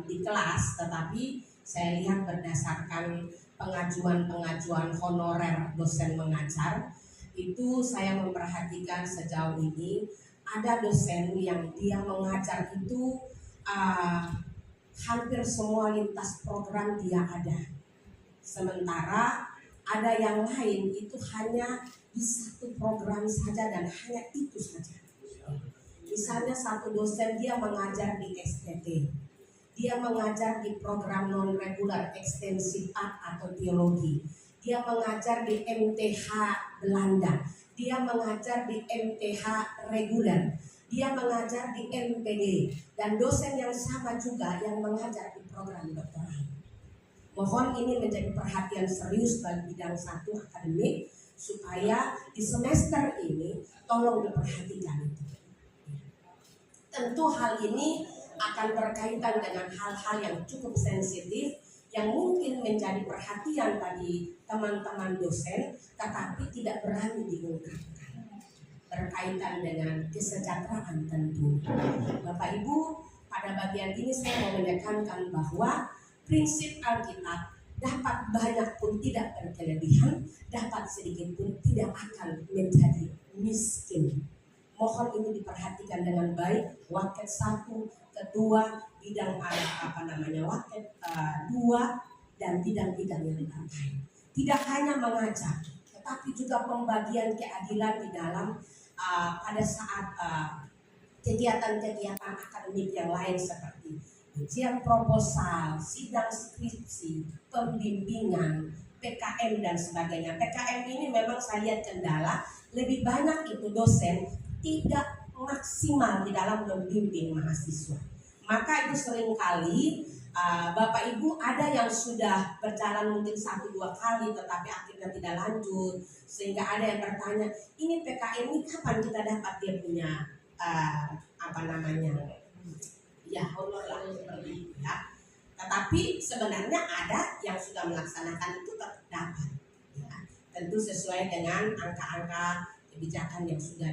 di kelas, tetapi saya lihat berdasarkan pengajuan honorer dosen mengajar, itu saya memperhatikan sejauh ini ada dosen yang dia mengajar itu hampir semua lintas program dia ada. Sementara ada yang lain itu hanya di satu program saja dan hanya itu saja. Misalnya satu dosen dia mengajar di STT, dia mengajar di program non-regular ekstensif art atau teologi, dia mengajar di MTH Belanda, dia mengajar di MTH reguler, dia mengajar di MPD, dan dosen yang sama juga yang mengajar di program doktoral. Mohon ini menjadi perhatian serius bagi bidang 1 akademik supaya di semester ini tolong diperhatikan itu. Tentu hal ini akan berkaitan dengan hal-hal yang cukup sensitif yang mungkin menjadi perhatian bagi teman-teman dosen, tetapi tidak berani diungkapkan. Berkaitan dengan kesejahteraan tentu. Bapak Ibu, pada bagian ini saya mau menekankan bahwa prinsip Alkitab dapat banyak pun tidak berkelebihan, dapat sedikit pun tidak akan menjadi miskin. Mohon ini diperhatikan dengan baik. Waket 1, kedua, bidang waket 2 dan bidang-bidang yang terkait. Tidak hanya mengajar, tetapi juga pembagian keadilan di dalam pada saat kegiatan-kegiatan akademik yang lain seperti ujian proposal, sidang skripsi, pembimbingan, PKM dan sebagainya. PKM ini memang saya lihat kendala, lebih banyak itu dosen tidak maksimal di dalam membimbing mahasiswa. Maka itu seringkali Bapak Ibu ada yang sudah berjalan mungkin 1-2 kali tetapi akhirnya tidak lanjut, sehingga ada yang bertanya, ini PKM ini kapan kita dapat dia punya ya honor lah seperti itu ya. Tetapi sebenarnya ada yang sudah melaksanakan itu tetap dapat ya. Tentu sesuai dengan angka-angka kebijakan yang sudah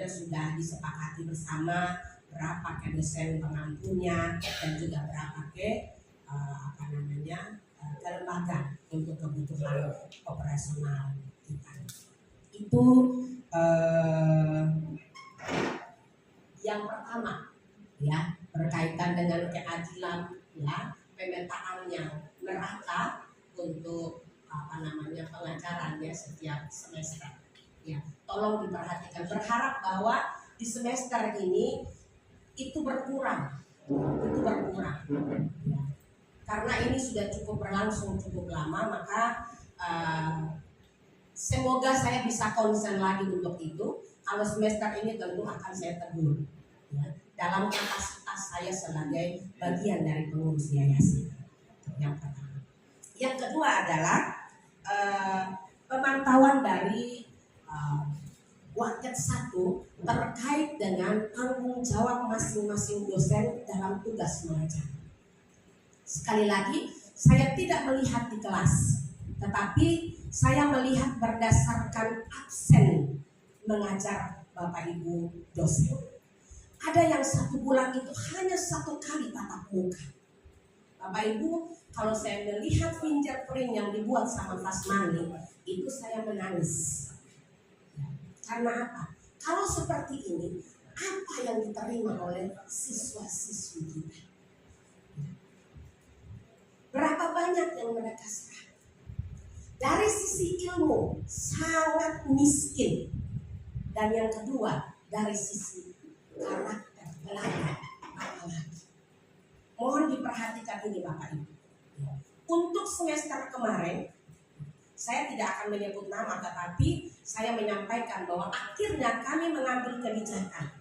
sudah disepakati bersama, berapa ke dosen pengampunya dan juga berapa ke ke lembaga untuk kebutuhan operasional kita. Itu yang pertama ya, berkaitan dengan keadilan ya, pemetaan yang merata untuk pengajarannya setiap semester ya. Tolong diperhatikan, berharap bahwa di semester ini itu berkurang ya. Karena ini sudah cukup berlangsung cukup lama, maka semoga saya bisa konsen lagi untuk itu. Kalau semester ini tentu akan saya tegur ya, dalam kapasitas saya sebagai bagian dari pengurus yayasan. Yang pertama. Yang kedua adalah pemantauan dari Waket 1 terkait dengan tanggung jawab masing-masing dosen dalam tugas mengajar. Sekali lagi, saya tidak melihat di kelas, tetapi saya melihat berdasarkan absen mengajar Bapak Ibu dosen. Ada yang 1 bulan itu hanya 1 kali tatap muka. Bapak Ibu, kalau saya melihat fingerprint yang dibuat sama Fasmani, itu saya menangis. Karena apa? Kalau seperti ini, apa yang diterima oleh siswa-siswi kita? Berapa banyak yang mereka serah? Dari sisi ilmu sangat miskin. Dan yang kedua, dari sisi karakter pelajar apalagi. Mohon diperhatikan ini Bapak Ibu. Untuk semester kemarin, saya tidak akan menyebut nama, tetapi saya menyampaikan bahwa akhirnya kami mengambil kebijakan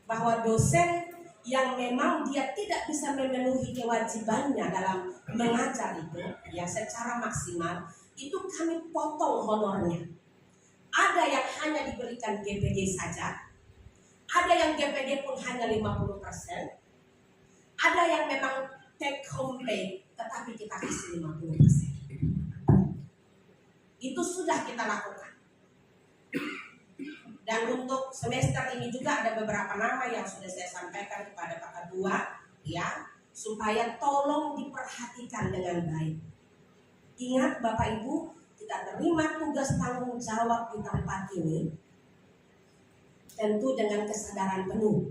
bahwa dosen yang memang dia tidak bisa memenuhi kewajibannya dalam mengajar itu ya secara maksimal, itu kami potong honornya. Ada yang hanya diberikan GPD saja, ada yang GPD pun hanya 50%, ada yang memang take home pay tetapi kita kasih 50%. Itu sudah kita lakukan. Dan untuk semester ini juga ada beberapa nama yang sudah saya sampaikan kepada Pak Ketua ya, supaya tolong diperhatikan dengan baik. Ingat Bapak Ibu, kita terima tugas tanggung jawab di tempat ini tentu dengan kesadaran penuh.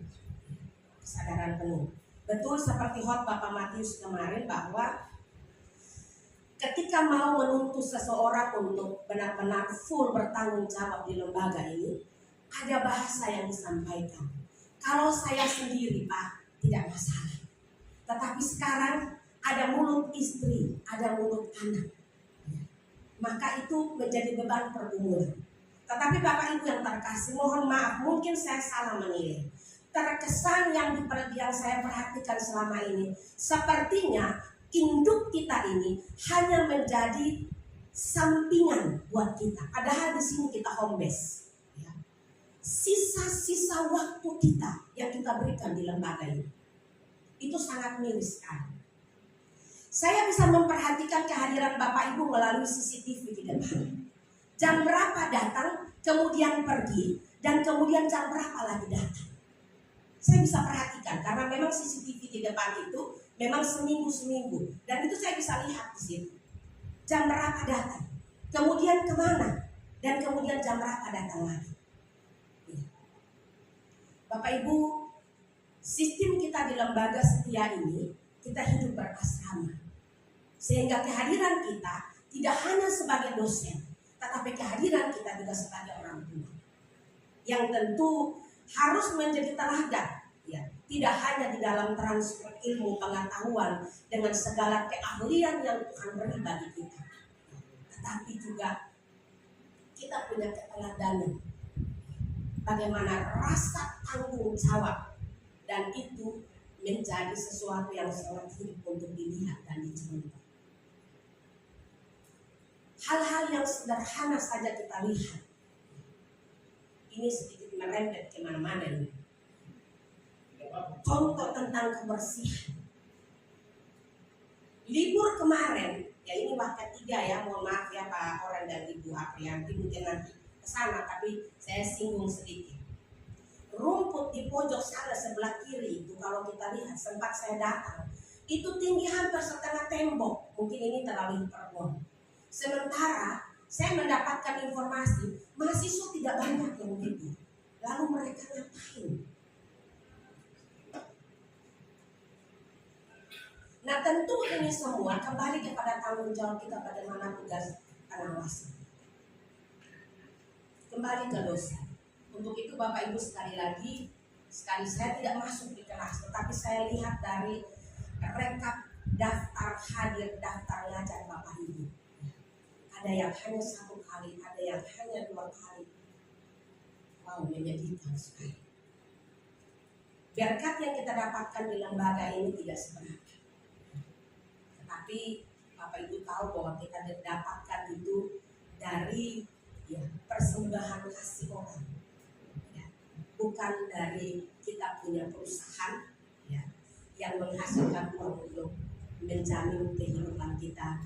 Kesadaran penuh. Betul seperti khotbah Bapak Matius kemarin bahwa ketika mau menuntut seseorang untuk benar-benar full bertanggung jawab di lembaga ini, ada bahasa yang disampaikan. Kalau saya sendiri Pak, tidak masalah. Tetapi sekarang ada mulut istri, ada mulut anak. Maka itu menjadi beban pergumulan. Tetapi Bapak Ibu yang terkasih, mohon maaf, mungkin saya salah menilai. Terkesan yang saya perhatikan selama ini, sepertinya induk kita ini hanya menjadi sampingan buat kita. Padahal di sini kita home base. Ya. Sisa-sisa waktu kita yang kita berikan di lembaga ini itu sangat miris sekali. Saya bisa memperhatikan kehadiran Bapak Ibu melalui CCTV di depan. Jam berapa datang, kemudian pergi, dan kemudian jam berapa lagi datang. Saya bisa perhatikan karena memang CCTV di depan itu memang seminggu dan itu saya bisa lihat di situ. Jam berapa datang, kemudian kemana, dan kemudian jam berapa datang lagi. Bapak Ibu, sistem kita di lembaga setia ini kita hidup berasrama, sehingga kehadiran kita tidak hanya sebagai dosen, tetapi kehadiran kita juga sebagai orang tua yang tentu harus menjadi teladan, ya, tidak hanya di dalam transfer ilmu pengetahuan dengan segala keahlian yang Tuhan beri bagi kita, tetapi juga kita punya keteladanan bagaimana rasa tanggung jawab, dan itu menjadi sesuatu yang sangat hidup untuk dilihat dan dicontoh. Hal-hal yang sederhana saja kita lihat. Ini sedikit merembet kemana-mana ini. Contoh tentang kebersihan. Libur kemarin, ya ini waktu 3 ya, mohon maaf ya Pak Oren dan Ibu Aprianti, mungkin nanti kesana, tapi saya singgung sedikit. Rumput di pojok sana sebelah kiri itu kalau kita lihat, sempat saya datang, itu tinggi hampir setengah tembok. Mungkin ini terlalu hiperbol. Sementara saya mendapatkan informasi mahasiswa tidak banyak yang begitu. Lalu mereka ngapain? Nah tentu ini semua kembali kepada tanggung jawab kita bagaimana tugas pengawasan. Kembali ke dosen. Untuk itu Bapak Ibu sekali lagi, saya tidak masuk di kelas, tetapi saya lihat dari rekap daftar hadir, daftar ngajar Bapak Ibu. Ada yang hanya 1 kali, ada yang hanya 2 kali. Wow, menyedihkan sekali. Berkat yang kita dapatkan di lembaga ini tidak seberapa. Tetapi Bapak Ibu tahu bahwa kita dapatkan itu dari persembahan kasih orang. Ya, bukan dari kita punya perusahaan yang menghasilkan uang untuk menjamin kehidupan kita